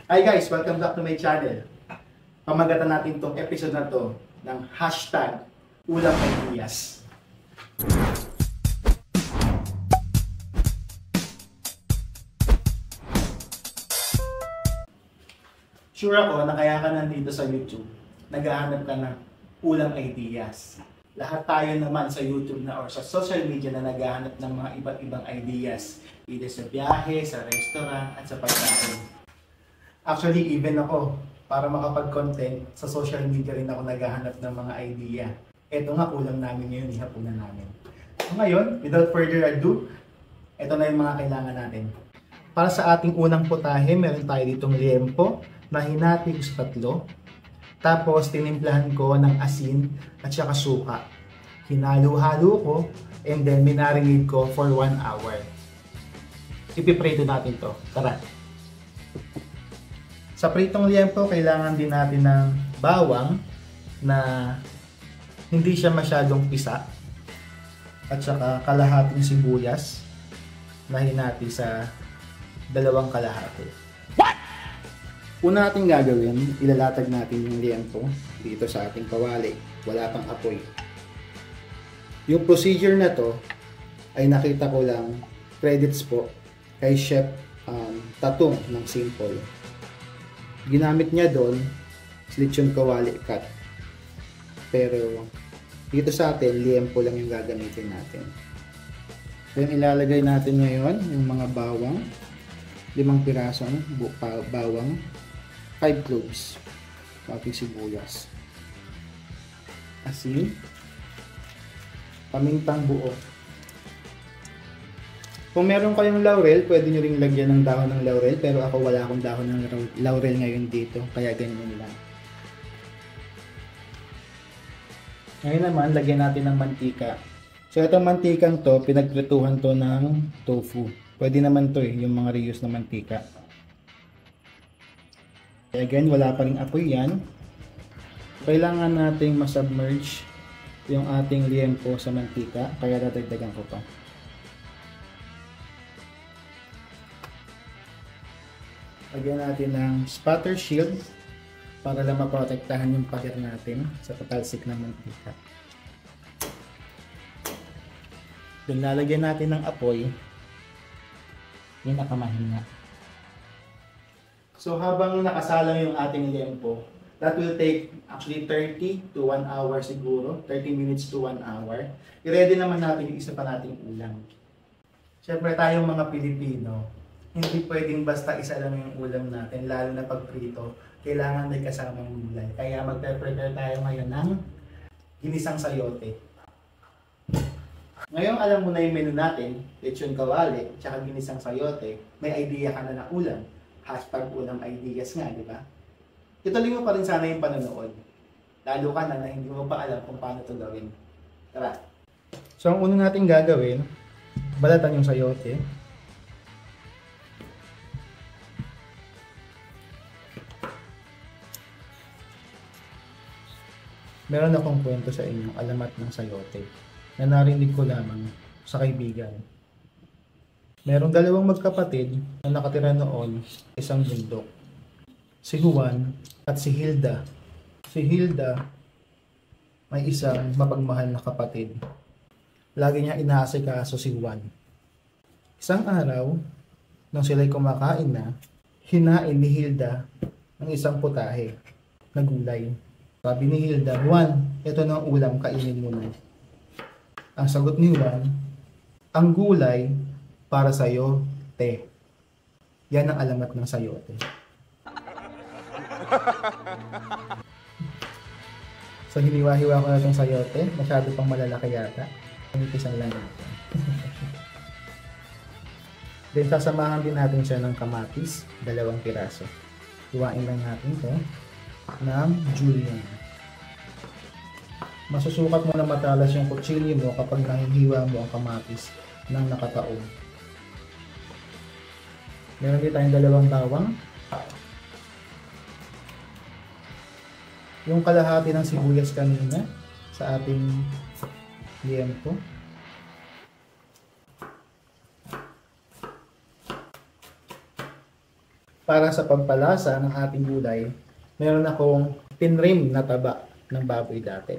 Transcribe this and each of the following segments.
Hi guys! Welcome back to my channel. Pamagatan natin tong episode na to ng hashtag Ulam Ideas. Sure ako na kaya ka nandito sa YouTube, naghahanap ka ng ulam ideas. Lahat tayo naman sa YouTube na or sa social media na naghahanap ng mga iba't ibang ideas. Either sa biyahe, sa restaurant, at sa pagkain. Actually, even ako, para makapag-content, sa social media rin ako naghahanap ng mga idea. Ito nga, ulam namin ngayon, ihapunan namin. So ngayon, without further ado, ito na yung mga kailangan natin. Para sa ating unang putahe, meron tayo ditong liempo na hinati ko sa tatlo. Tapos, tinimplahan ko ng asin at saka suka. Hinalo-halo ko and then minarinate ko for 1 hour. Ipiprito natin to. Tara! Sa pritong liempo, kailangan din natin ng bawang na hindi siya masyadong pisa. At saka kalahating sibuyas na hinati sa 2 kalahati. Una natin gagawin, ilalatag natin yung liempo dito sa ating kawali. Wala pang apoy. Yung procedure na to ay nakita ko lang, credits po kay Chef Tatong ng Simple. Ginamit niya doon lechon kawali cut. Pero dito sa atin, liempo lang yung gagamitin natin. Then ilalagay natin ngayon yung mga bawang. 5 pirasong bawang. 5 cloves, ating sibuyas, asin, pamintang buo. Kung meron kayong laurel, pwede nyo ring lagyan ng dahon ng laurel, pero ako wala akong dahon ng laurel ngayon dito, kaya ganyan lang. Ngayon naman, lagyan natin ng mantika. So itong mantikang to, pinagprituhan to ng tofu. Pwede naman to yung mga reuse na mantika. Again, wala pa ring apoy yan. Kailangan nating masubmerge yung ating liempo sa mantika, kaya dadagdagan ko pa. Lagyan natin ng spatter shield para lang maprotektahan yung pader natin sa patalsik ng mantika. Then lalagyan natin ng apoy yung nakamahina. So habang nakasalang yung ating liempo, that will take actually 30 to 1 hour siguro, 30 minutes to 1 hour. I-ready naman natin yung isa pa nating ulam. Siyempre tayong mga Pilipino, hindi pwedeng basta isa lang yung ulam natin, lalo na pag prito, kailangan may kasamang gulay. Kaya magpe-prepare tayo ngayon ng ginisang sayote. Ngayon alam mo na yung menu natin, lechon kawali, tsaka ginisang sayote, may idea ka na ng ulam. Hashtag ulam ideas nga, di ba? Ituloy mo pa rin sana yung panonood. Lalo ka na hindi mo pa alam kung paano ito gawin. Tara! So, ang una natin gagawin, balatan yung sayote. Meron akong kwento sa inyo, alamat ng sayote, na narinig ko lamang sa kaibigan. Merong 2 magkapatid na nakatira noon sa isang bundok. Si Juan at si Hilda. Si Hilda may isang mapagmahal na kapatid. Lagi niya inaasikaso si Juan. Isang araw, nang sila'y kumakain na, hinain ni Hilda ng isang putahe na gulay. Sabi ni Hilda, "Juan, ito na ang ulam, kainin mo na." Ang sagot ni Juan, "Ang gulay para sa'yo, te." Yan ang alamat ng sayote. So, hiniwa-hiwa ko na itong sayote. Masyado pang malalaki yata. Panipisan lang natin. Then, sasamahan din natin siya ng kamatis, 2 piraso. Hiwain lang natin ito ng julienne. Masusukat mo na matalas yung kutsilyo mo kapag nahihiwa mo ang kamatis ng nakataob. Meron din tayong 2 bawang. Yung kalahati ng sibuyas kanina sa ating liempo. para sa pampalasa ng ating gulay, meron akong tinrim na taba ng baboy dati.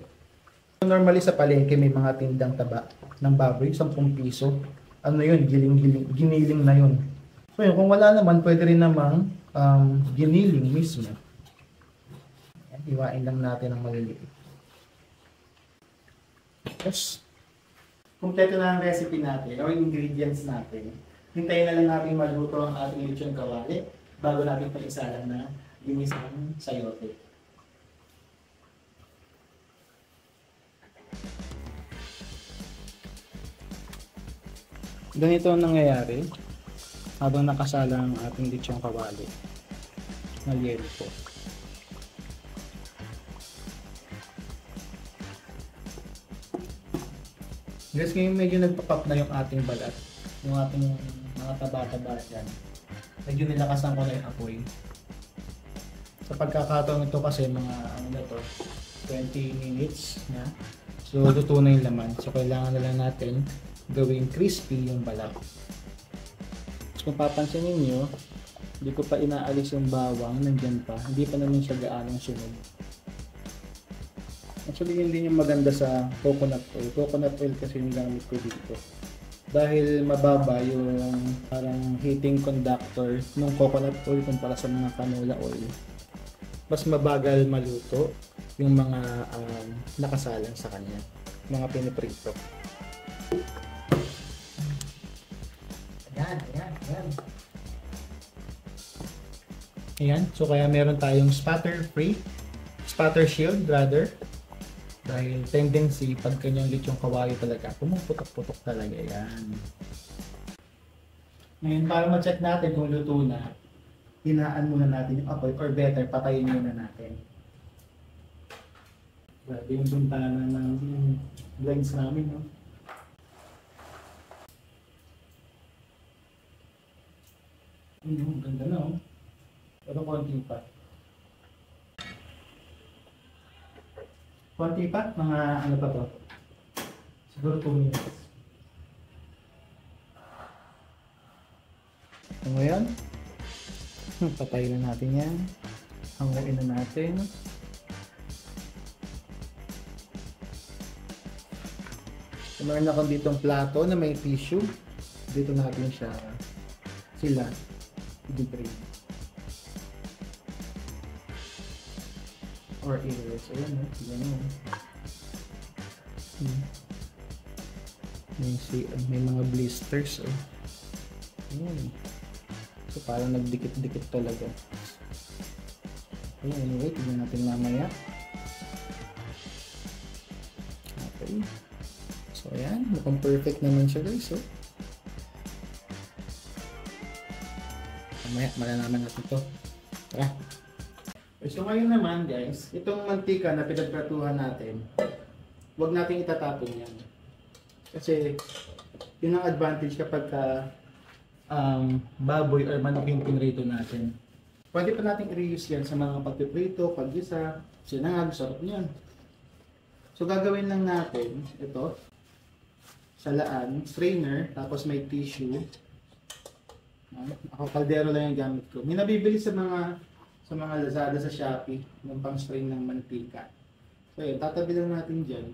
Normally sa palengke may mga tindang taba ng baboy, 10 piso. Ano yun, giniling na yun. So yun, kung wala naman, pwede rin namang giniling mismo. Yan, iwain lang natin ang maliliit. Yes. Kompleto na ang recipe natin, o ingredients natin. Hintayin na lang natin maluto ang ating lechon kawali bago natin pag-isalan na ginisang sayote. Ganito ang nangyayari habang nakasala ang ating lechon kawali na yelo po. Guys, ngayon medyo nagpa-pop na yung ating balat, yung ating mga taba-taba dyan. Medyo nilakasan ko na yung apoy. Sa pagkakataon ito kasi mga 20 minutes na. So luto na yung laman. So kailangan na lang natin gawing crispy yung balat. So, kung papansin niyo, hindi ko pa inaalis yung bawang, nandyan pa. Hindi pa naman siya gaanong sunog. Actually, hindi yung maganda sa coconut oil. Coconut oil kasi yung gamit ko dito. Dahil mababa yung parang heating conductor ng coconut oil kumpara sa mga canola oil. Mas mabagal maluto yung mga nakasalang sa kanya. Mga piniprito. Ayan. Ayan. So, kaya meron tayong spatter shield rather. Dahil tendency, pag kanyang lechong kawali talaga, pumuputok-putok talaga. Yan. Ngayon, para ma-check natin kung luto na, hinaan muna natin yung apoy, or better, patayin muna natin. Grabe yung suntana ng blinds namin, no? Ganda na, oh. Pero konti pa. Konti pa? Mga ano pa to? Siguro 2 minutes. So ngayon, patayin na natin yan. Hanguin na natin. So, meron ako ditong plato na may tissue. Dito natin sila i-drain. Or areas. Ayan, ganyan. May mga blisters. Ayan. So parang nagdikit-dikit talaga. Ayan, anyway, tignan natin mamaya. Okay. So ayan, mukhang perfect naman siya, guys. So, mamaya malalaman natin ito. Tara. So ngayon naman, guys, itong mantika na pinagpratuhan natin, huwag natin itatapon yan. Kasi yun ang advantage kapag baboy or manok yung pinrito natin. Pwede pa natin i-reuse yan sa mga pagpiprito, paggisa, sinangag, sarap niyan. So gagawin lang natin ito, salaan, strainer, tapos may tissue. Ako kaldero lang yung gamit ko. May nabibili sa mga Lazada, sa Shopee, yung pang strain ng mantika. So yun, tatabi lang natin dyan.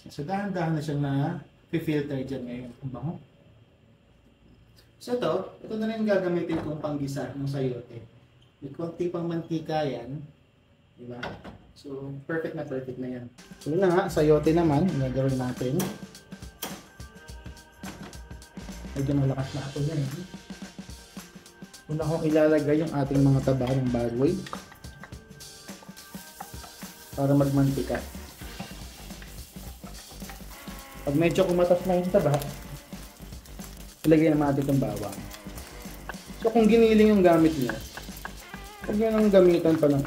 So dahan-dahan na siyang na-filter dyan ngayon. Ang bango. So ito na rin gagamitin kong panggisa ng sayote. May konti pang mantika yan. Diba? So perfect na yan. So yun na nga, sayote naman, gagawin natin. Medyo malakas na ako dyan. Una kong ilalagay yung ating mga taba ng baboy para magmantika. Pag medyo kumatas na yung taba, ilagay naman natin itong bawang. So kung giniling yung gamit niyo, huwag nyo nang gamitan pa ng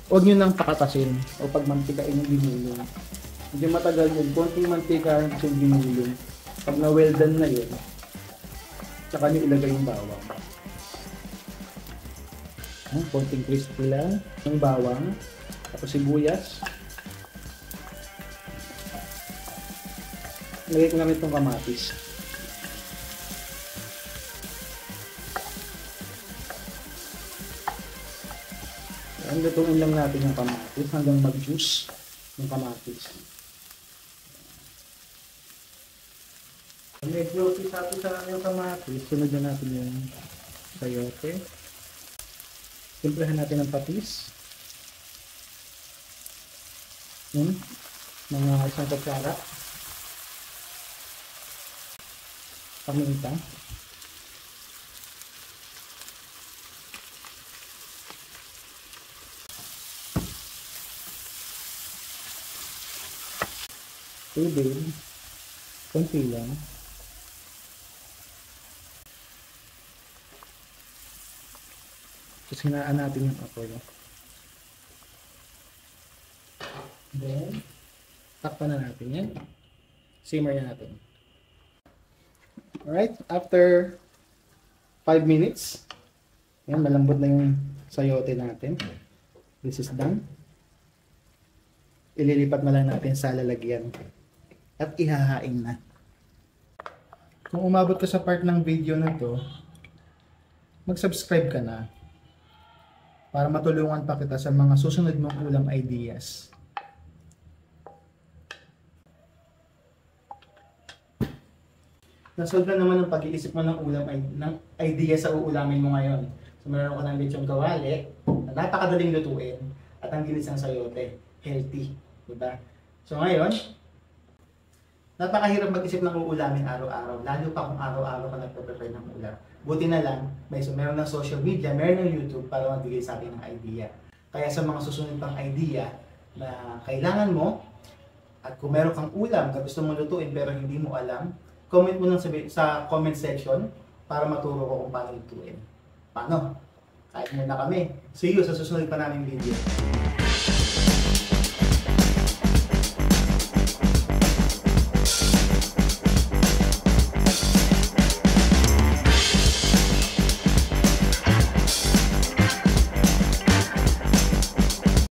huwag nyo nang pakatasin o pagmantikain yung giniling. Hindi matagal yun, konting mantika yung giniling. Pag na-well done na yun, saka nyo ilagay yung bawang. Konting crispy lang yung bawang, tapos sibuyas. Lagay ko namin itong kamatis. Ayan, lutuin lang natin yung kamatis hanggang mag-juice yung kamatis. Medyo pisa-pisa yung kamatis. Sunod na natin yung sayote. Simplahan natin ng patis. Mga isang kutsara. Paminta. Tubig. Konti lang. Tapos hinaan natin yung apoy. Then, takpan na natin yan. Simmer na natin. Alright, after 5 minutes, yan, malambot na yung sayote natin. This is done. Ililipat na lang natin sa lalagyan. At ihahain na. Kung umabot ka sa part ng video na to, mag-subscribe ka na para matulungan pa kita sa mga susunod mong ulam ideas. Nasolve na naman ang pag-iisip mo ng ulam ng idea sa uulamin mo ngayon. So meron ka ng lechong kawali na napakadaling lutuin at ang ginisang sayote. Healthy. Diba? So ngayon, napakahirap mag-isip ng uulamin araw-araw. Lalo pa kung araw-araw ka nagpe-prepare ng ulam. Buti na lang, meron ng social media, meron ng YouTube para magbigay sa atin ng idea. Kaya sa mga susunod pang idea na kailangan mo, at kung meron kang ulam na gusto mong lutuin pero hindi mo alam, comment mo lang sa comment section para maturo ko kung paano lutuin. Paano? Kahit muna kami. See you sa susunod pa naming video.